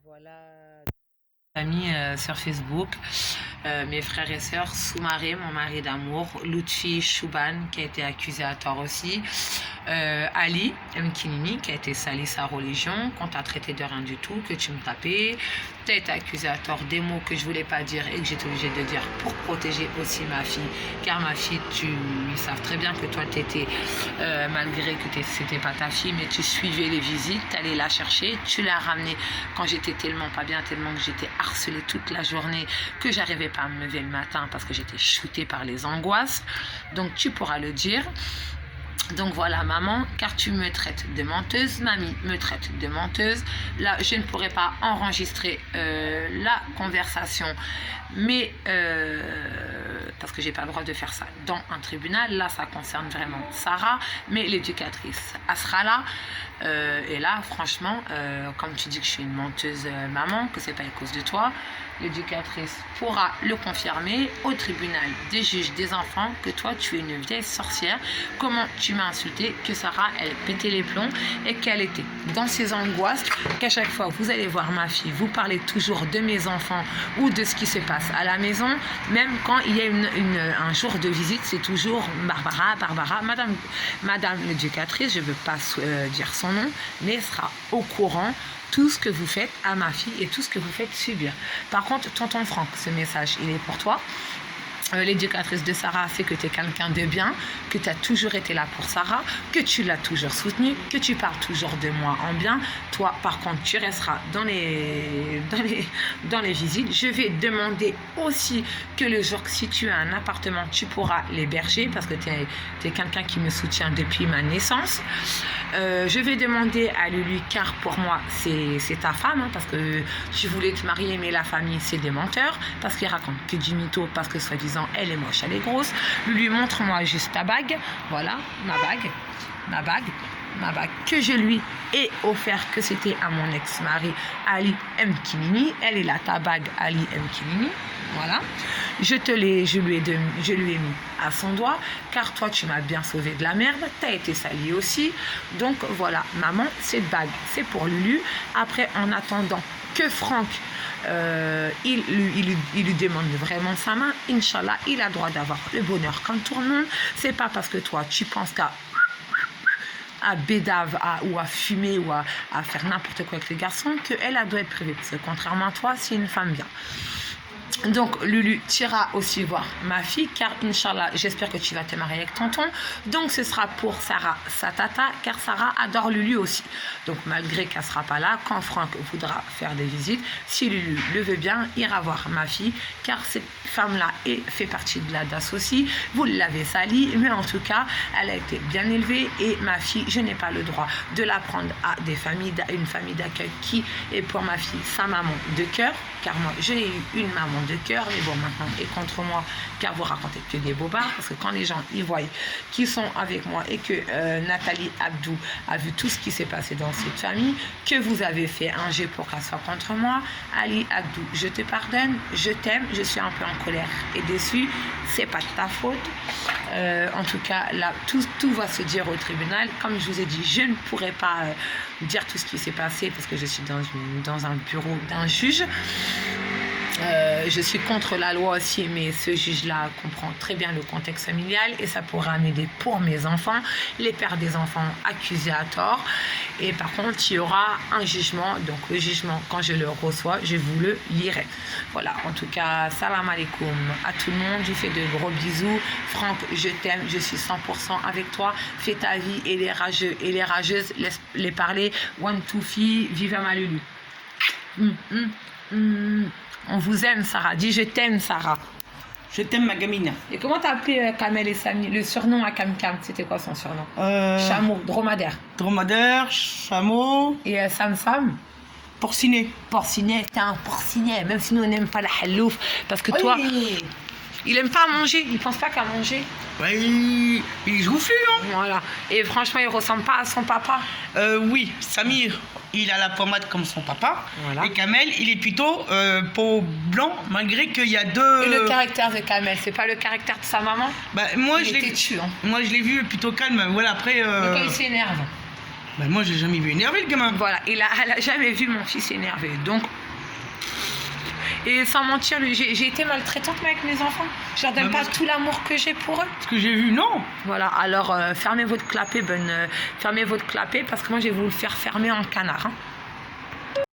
Voilà, amis sur Facebook, mes frères et sœurs, Soumaré, mon mari d'amour, Lutfi Chouban, qui a été accusé à tort aussi, Ali Mkinini, qui a été sali sa religion, qu'on t'a traité de rien du tout, que tu me tapais, tu as été accusé à tort des mots que je voulais pas dire et que j'étais obligée de dire pour protéger aussi ma fille, car ma fille, ils savent très bien que toi, tu étais, malgré que c'était pas ta fille, mais tu suivais les visites, tu allais la chercher, tu l'as ramenée quand j'étais tellement pas bien, tellement que j'étais harcelée toute la journée, que j'arrivais pas à me lever le matin parce que j'étais shootée par les angoisses. Donc tu pourras le dire. Donc voilà maman, car tu me traites de menteuse, mamie me traite de menteuse. Là, je ne pourrais pas enregistrer la conversation, mais parce que j'ai pas le droit de faire ça dans un tribunal. Là, ça concerne vraiment Sarah, mais l'éducatrice Asrala. Et là, franchement, comme tu dis que je suis une menteuse maman, que c'est pas à cause de toi, l'éducatrice pourra le confirmer au tribunal des juges des enfants que toi tu es une vieille sorcière, comment tu m'as insulté, que Sarah elle pétait les plombs et qu'elle était dans ses angoisses, qu'à chaque fois vous allez voir ma fille, vous parlez toujours de mes enfants ou de ce qui se passe à la maison, même quand il y a un jour de visite, c'est toujours Barbara, madame l'éducatrice, je ne veux pas dire son nom, mais sera au courant tout ce que vous faites à ma fille et tout ce que vous faites subir. Par contre, tonton Franck, ce message, il est pour toi. L'éducatrice de Sarah sait que tu es quelqu'un de bien, que tu as toujours été là pour Sarah, que tu l'as toujours soutenue, que tu parles toujours de moi en bien. Toi, par contre, tu resteras dans les visites. Je vais demander aussi que le jour que si tu as un appartement, tu pourras l'héberger parce que tu es quelqu'un qui me soutient depuis ma naissance. Je vais demander à Lulu, car pour moi, c'est ta femme, hein, parce que tu voulais te marier, mais la famille, c'est des menteurs, parce qu'ils racontent que du mytho, parce que soi-disant, elle est moche, elle est grosse. Lulu, montre-moi juste ta bague. Voilà, ma bague que je lui ai offert, que c'était à mon ex-mari Ali Mkinini. Elle est là, ta bague Ali Mkinini. Voilà, je lui ai mis à son doigt, car toi tu m'as bien sauvé de la merde, tu as été salie aussi. Donc voilà, maman, cette bague, c'est pour Lulu. Après, en attendant que Franck il lui demande vraiment sa main, Inch'Allah, il a droit d'avoir le bonheur comme tout le monde. C'est pas parce que toi tu penses à bédave ou à fumer ou à faire n'importe quoi avec les garçons qu'elle doit être privée. Parce que contrairement à toi, c'est une femme bien. Donc Lulu, tu iras aussi voir ma fille, car Inch'Allah, j'espère que tu vas te marier avec tonton. Donc ce sera pour Sarah, sa tata, car Sarah adore Lulu aussi. Donc malgré qu'elle ne sera pas là, quand Franck voudra faire des visites, si Lulu le veut bien, ira voir ma fille, car cette femme-là fait partie de la DAS aussi. Vous l'avez salie, mais en tout cas, elle a été bien élevée et ma fille, je n'ai pas le droit de la prendre à une famille d'accueil qui est pour ma fille sa maman de cœur, car moi, j'ai eu une maman de cœur, mais bon, maintenant, et contre moi, car vous racontez que des bobards, parce que quand les gens y voient qui sont avec moi et que Nathalie Abdou a vu tout ce qui s'est passé dans cette famille, que vous avez fait un jet pour qu'elle soit contre moi, Ali Abdou, je te pardonne, je t'aime, je suis un peu en colère et déçue, c'est pas de ta faute. En tout cas, là, tout va se dire au tribunal. Comme je vous ai dit, je ne pourrai pas dire tout ce qui s'est passé parce que je suis dans un bureau d'un juge. Je suis contre la loi aussi, mais ce juge-là comprend très bien le contexte familial et ça pourra m'aider pour mes enfants, les pères des enfants accusés à tort. Et par contre, il y aura un jugement. Donc le jugement, quand je le reçois, je vous le lirai. Voilà, en tout cas, salam alaikum à tout le monde. Je vous fais de gros bisous. Franck, je t'aime, je suis 100% avec toi. Fais ta vie et les rageux et les rageuses, laisse-les parler. One, two, fille, vive ma Lulu. On vous aime, Sarah. Dis je t'aime, Sarah. Je t'aime, ma gamine. Et comment t'as appelé Kamel et Samy? Le surnom à Kam, c'était quoi son surnom? Chameau, dromadaire. Dromadaire, chameau. Et Sam? Porcinet. Porcinet, t'es un porcinet. Même si nous, on n'aime pas la halouf. Parce que toi, il aime pas manger. Il pense pas qu'à manger. Oui, il est joufflu, hein. Voilà. Et franchement, il ressemble pas à son papa. Oui, Samir, il a la pommade comme son papa. Voilà. Et Kamel, il est plutôt peau blanc, malgré qu'il y a deux... Et le caractère de Kamel, c'est pas le caractère de sa maman? Bah, moi, il était têtu, hein. Moi, je l'ai vu plutôt calme. Voilà, après... Mais quand il s'énerve. Ben, moi, j'ai jamais vu énervé le gamin. Voilà, elle a jamais vu mon fils énervé. Donc, et sans mentir, j'ai été maltraitante avec mes enfants. Je leur donne pas tout l'amour que j'ai pour eux. Ce que j'ai vu, non. Voilà, alors fermez votre clapet, fermez votre clapet parce que moi j'ai voulu le faire fermer en canard. Hein.